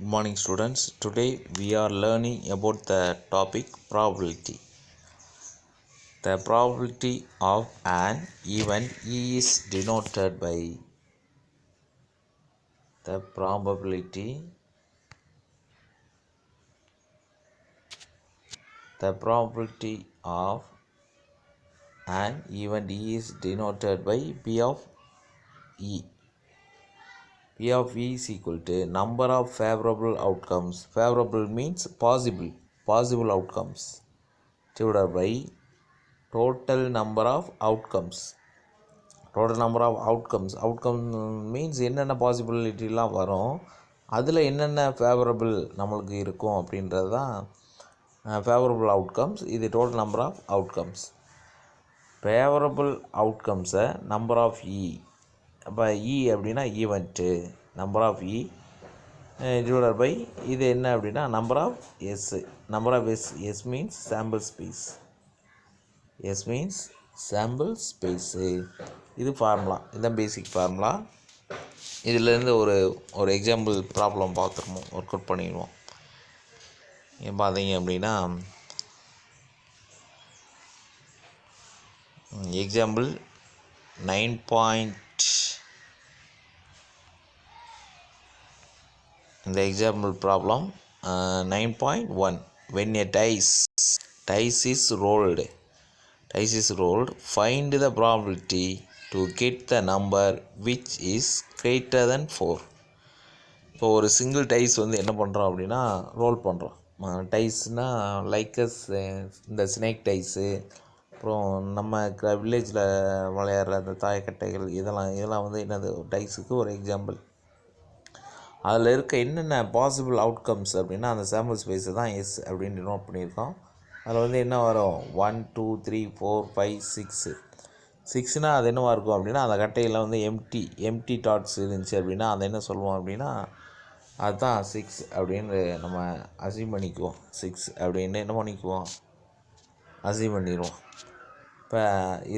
Good morning students. Today we are learning about the topic probability. The probability of an event is denoted by the probability of an event is denoted by P of E. P of E is equal to number of favorable outcomes. Favorable means possible outcomes divided by total number of outcomes. Outcome means என்னென்ன பாசிபிலிட்டிலாம் வரும், அதில் என்னென்ன favourable நம்மளுக்கு இருக்கும் அப்படின்றது தான் favourable outcomes. இது total number of outcomes. Favourable அவுட்கம்ஸை நம்பர் ஆஃப் இ, அப்போ இ அப்படின்னா event, number of E divided by இது என்ன அப்படின்னா number of S. Number of S means sample space. S means sample space. இது ஃபார்முலா, இதுதான் basic formula. இதிலேருந்து ஒரு எக்ஸாம்பிள் ப்ராப்ளம் பார்த்துருவோம், ஒர்க் அவுட் பண்ணிடுவோம். பார்த்தீங்க அப்படின்னா எக்ஸாம்பிள் 9. இந்த example problem 9.1. when a dice is rolled, find the probability to get the number which is greater than 4. இப்போ ஒரு சிங்கிள் டைஸ் என்ன பண்ணுறோம் அப்படின்னா ரோல் பண்ணுறோம். டைஸ்னால் லைக்கஸ் இந்த ஸ்னேக் டைஸு, அப்புறம் நம்ம வில்லேஜில் விளையாடுற அந்த தாயக்கட்டைகள், இதெல்லாம் என்னது டைஸுக்கு ஒரு எக்ஸாம்பிள். அதில் இருக்க என்னென்ன பாசிபிள் அவுட்கம்ஸ் அப்படின்னா அந்த சாம்பிள் ஸ்பேஸை தான் எஸ் அப்படின்னு நோட் பண்ணியிருக்கோம். அதில் என்ன வரும், 1 2 3 4 5 6. 6னால் அது என்னவாக இருக்கும் அப்படின்னா அந்த கட்டையில் எம்டி டாட்ஸ் இருந்துச்சு அப்படின்னா அதை என்ன சொல்லுவோம் அப்படின்னா அதுதான் 6 அப்படின்னு நம்ம அசீவ் பண்ணிக்குவோம். 6 அப்படின்னு என்ன பண்ணிக்குவோம், அசீவ் பண்ணிடுவோம். இப்போ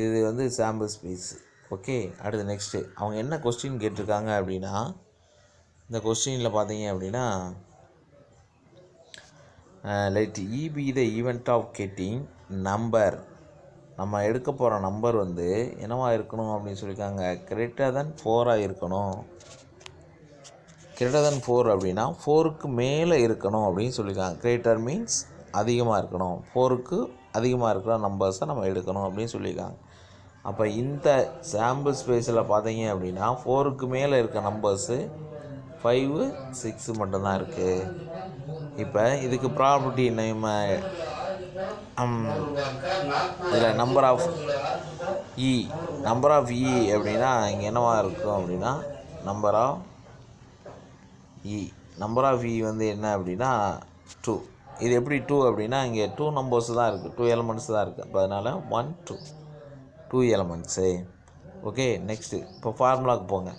இது சாம்பிள் ஸ்பேஸ். ஓகே, அடுத்து நெக்ஸ்ட்டு அவங்க என்ன கொஸ்டின் கேட்டிருக்காங்க அப்படின்னா, இந்த கொஸ்டினில் பார்த்தீங்க அப்படின்னா let E be the event of getting number. நம்ம எடுக்க போகிற நம்பர் என்னவாக இருக்கணும் அப்படின்னு சொல்லியிருக்காங்க, greater than 4 இருக்கணும். greater than 4 அப்படின்னா 4க்கு மேலே இருக்கணும் அப்படின்னு சொல்லியிருக்காங்க. greater மீன்ஸ் அதிகமாக இருக்கணும், 4க்கு அதிகமாக இருக்கிற நம்பர்ஸை நம்ம எடுக்கணும் அப்படின்னு சொல்லியிருக்காங்க. அப்போ இந்த சாம்பிள் ஸ்பேஸில் பார்த்தீங்க அப்படின்னா 4க்கு மேலே இருக்க நம்பர்ஸு 5 6 மட்டும்தான் இருக்குது. இப்போ இதுக்கு ப்ராபர்ட்டி நம்ம இதில் நம்பர் ஆஃப் இ அப்படின்னா இங்கே என்னவாக இருக்கும் அப்படின்னா நம்பர் ஆஃப் இ என்ன அப்படின்னா 2. இது எப்படி 2 அப்படின்னா இங்கே 2 நம்பர்ஸ் தான் இருக்குது, 2 எலமெண்ட்ஸ் தான் இருக்குது. அப்போ அதனால் 1 2 எலமெண்ட்ஸு. ஓகே, நெக்ஸ்ட்டு இப்போ ஃபார்முலாவுக்கு போங்க.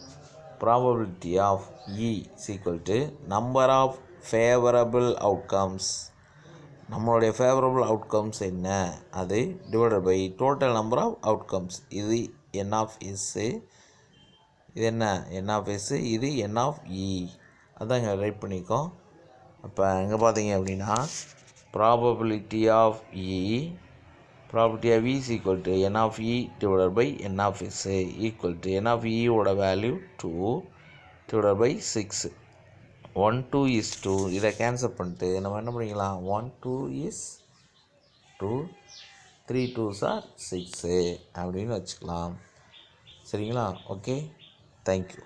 Probability of E is equal to number of favourable outcomes. நம்மளுடைய ஃபேவரபிள் அவுட்கம்ஸ் என்ன, அது divided by total number of outcomes. இது என் ஆஃப் எஸ்ஸு, இது என்ன என் ஆஃப் எஸ்ஸு, இது என் ஆஃப் இ. அதான் இங்கே ரைட் பண்ணிக்கோம். அப்போ இங்கே பார்த்தீங்க அப்படின்னா probability of E is equal to N of E divided by N of S equal to N of இயோட வேல்யூ 2 டிவைடட் பை 6. 1 2 is 2. இதை கேன்சல் பண்ணிட்டு நம்ம என்ன பண்ணிக்கலாம், 1 2 is 2, 3 2s are 6 அப்படின்னு வச்சுக்கலாம். சரிங்களா? Okay, thank you.